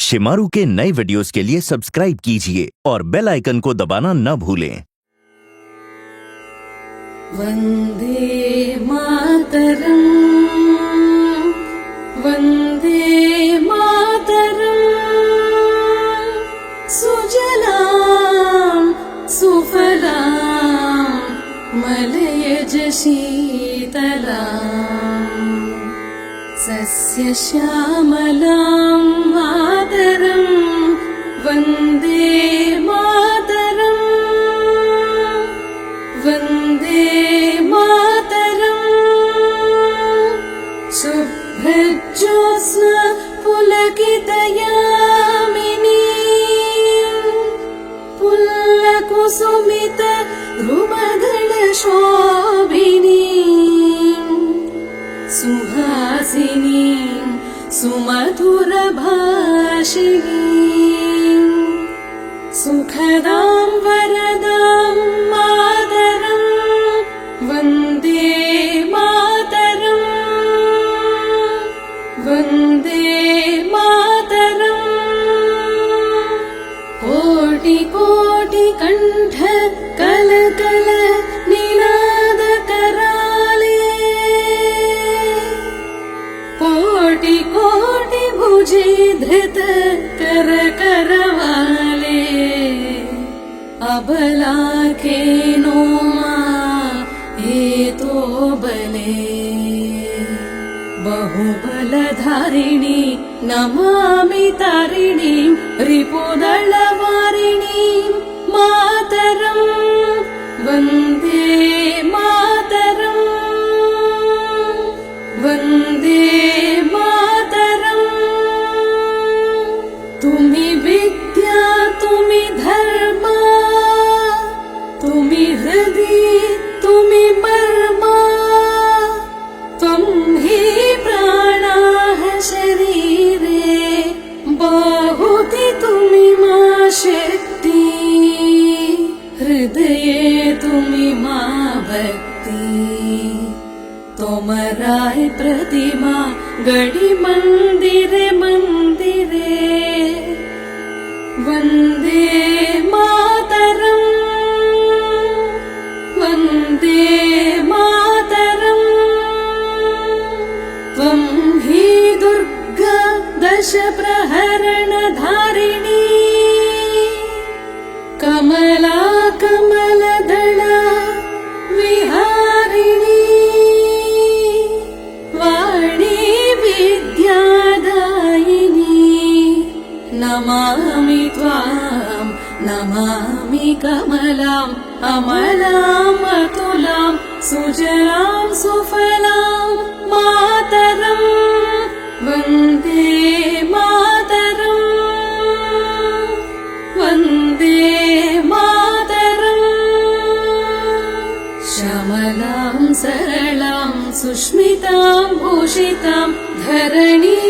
शिमारू के नए वीडियोस के लिए सब्सक्राइब कीजिए और बेल आइकन को दबाना न भूलें। वंदे मातरम, वंदे मातरम, सुजलाम सुफलाम मलयज शीतलाम सस्यश्यामलां मातरं वन्दे मातरं, वन्दे मातरं। शुभ्रज्योत्स्ना पुलकितयामिनी पुल्लकुसुमित ध्रुवगणशोभिनी सुहासिनी सुमधुरभाषिणी सुखदां वरदां मातरं वन्दे मातरं, वन्दे मातरं। कोटि कोटि कंठ कलकल निनाद कराले, कोटि कोटि भुजे धृत कर करवाले। अबला के नोमा हेतो बले, बहुबलधारिणी नमामि तारिणी रिपुदलवारिणी मातरं वन्दे मातरं, वन्दे मातरं। तुमि विद्या तुमि धर्मा, तुमि हृदि तुमि मर्मा, त्वं हि प्राणाः शरीरे बाहुति तुमि मा शक्ति, हृदये तुमि मा भक्ति। तोमराय प्रतिमा गढ़ि मंदिरे मंदिरे वन्दे मातरं, वन्दे मातरं। त्वं हि दुर्गा दश प्रहरण धारिणी, कमला कमलदला विहारिणी, वाणी विद्यादायिनी। नमामि त्वां नमामि कमलाम् अमलाम् अतुलां सुजलां सुफलां मातरं वन्दे मातरं, वन्दे मातरं। श्यामलां सरलां सुष्मितां भूषितां धरणी